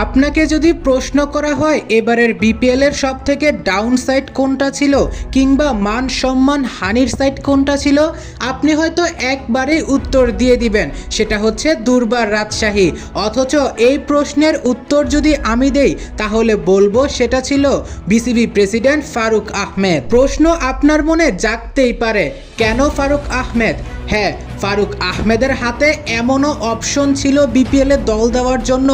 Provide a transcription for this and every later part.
আপনাকে যদি প্রশ্ন করা হয় এবারের বিপিএল এর সবথেকে ডাউন সাইড কোনটা ছিল কিংবা মান সম্মান হানির সাইড কোনটা ছিল, আপনি হয়তো একবারেই উত্তর দিয়ে দিবেন, সেটা হচ্ছে দুর্বার রাজশাহী। অথচ এই প্রশ্নের উত্তর যদি আমি দেই তাহলে বলবো সেটা ছিল বিসিবি প্রেসিডেন্ট ফারুক আহমেদ। প্রশ্ন আপনার মনে জাগতেই পারে, কেন ফারুক আহমেদ? হ্যাঁ, ফারুক আহমেদের হাতে এমনও অপশন ছিল বিপিএল এ দল দেওয়ার জন্য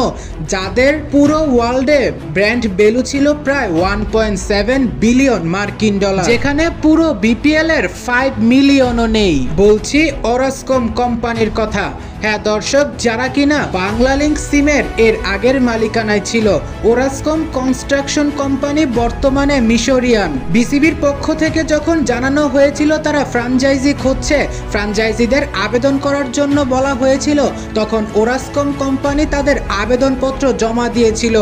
যাদের পুরো ওয়ার্ল্ডে ব্র্যান্ড ভ্যালু ছিল প্রায় 1.7 বিলিয়ন মার্কিন ডলার, যেখানে পুরো বিপিএল এর 5 মিলিয়নও নেই। বলছি ওরাসকম কোম্পানির কথা। হ্যাঁ দর্শক, যারা কিনা বাংলালিংক সিমের এর আগের মালিকানায় ছিল। ওরাসকম কনস্ট্রাকশন কোম্পানি বর্তমানে মিশরিয়ান। বিসিবির পক্ষ থেকে যখন জানানো হয়েছিল তারা ফ্র্যাঞ্চাইজি খুঁজছে, ফ্র্যাঞ্চাইজিদের আবেদন করার জন্য বলা হয়েছিল, তখন ওরাসকম কোম্পানি তাদের আবেদনপত্র জমা দিয়েছিল।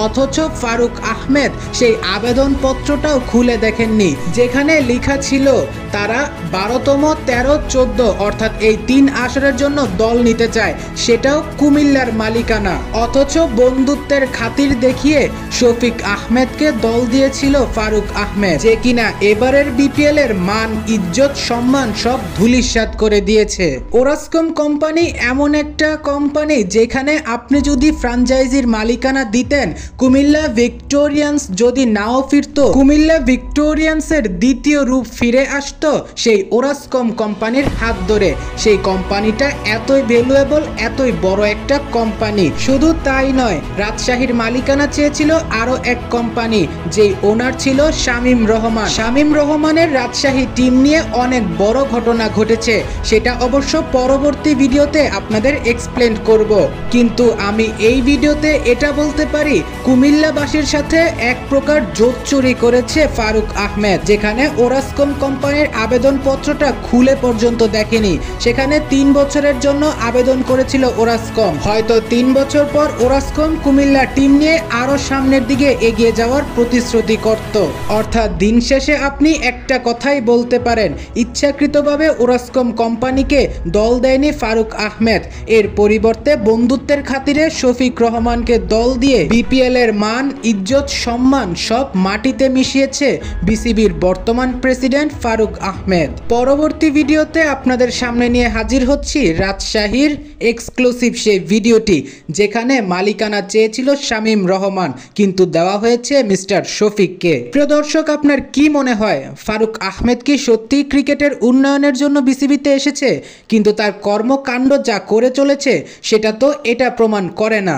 অথচ ফারুক আহমেদ সেই আবেদনপত্রটাও খুলে দেখেননি, যেখানে লেখা ছিল তারা 12তম, 13, 14 অর্থাৎ এই 3 আসরের জন্য দল নিতে চায়, সেটাও কুমিল্লার মালিকানা। অথচ বন্ধুত্বের খাতির দেখিয়ে শফিক আহমেদকে দল দিয়েছিল ফারুক আহমেদ, যে কিনা এবারের বিপিএল এর মান, ইজ্জত, সম্মান সব ধূলিসাৎ করে দিয়েছে। ওরাসকম কোম্পানি এমন একটা কোম্পানি যেখানে আপনি যদি ফ্র্যাঞ্চাইজির মালিকানা দিতেন, কুমিল্লা ভিক্টোরিয়ান্স যদি নাও ফিরতো, কুমিল্লা ভিক্টোরিয়ান্সের দ্বিতীয় রূপ ফিরে আসতো সেই ওরাসকম কোম্পানির হাত ধরে। সেই কোম্পানিটা এতই ভ্যালুয়েবল, এতই বড় একটা কোম্পানি। শুধু তাই নয়, রাজশাহীর মালিকানা চেয়েছিল আরো এক কোম্পানি, যেই ওনার ছিল শামীম রহমান। শামীম রহমানের রাজশাহী টিম নিয়ে অনেক বড় ঘটনা ঘটেছে, সেটা অবশ্য পরবর্তী ভিডিওতে আপনাদের এক্সপ্লেন করব। কিন্তু আমি এই ভিডিওতে এটা বলতে পারি, কুমিল্লাবাসীর সাথে এক প্রকার জোচ্চুরি করেছে ফারুক আহমেদ, যেখানে ওরাসকম কোম্পানির আবেদনপত্রটা খুলে পর্যন্ত দেখেনি। সেখানে 3 বছরের জন্য আবেদন করেছিল ওরাসকম। হয়তো 3 বছর পর ওরাসকম কুমিল্লা টিম নিয়ে আরো সামনের দিকে এগিয়ে যাওয়ার প্রতিশ্রুতি করত। অর্থাৎ দিন শেষে আপনি একটা কথাই বলতে পারেন, ইচ্ছাকৃতভাবে ওরাসকম কোম্পানিকে দল দেয়নি ফারুক আহমেদ, এর পরিবর্তে বন্ধুত্বের খাতিরে শফিক রহমানকে দল দিয়ে বিপিএল এর মান, ইজ্জত, সম্মান সব মাটিতে মিশিয়েছে বিসিবির বর্তমান প্রেসিডেন্ট ফারুক আহমেদ। পরবর্তী ভিডিওতে আপনাদের সামনে নিয়ে হাজির হচ্ছি রাজশাহীর এক্সক্লুসিভ সেই ভিডিওটি, যেখানে মালিকানা চেয়েছিল শামীম রহমান কিন্তু দেওয়া হয়েছে মিস্টার শফিককে। প্রিয় দর্শক, আপনার কি মনে হয় ফারুক আহমেদ কি সত্যি ক্রিকেটের উন্নয়নের জন্য বিসিবিতে এসেছে? কিন্তু তার কর্মকাণ্ড যা করে চলেছে সেটা তো এটা প্রমাণ করে না।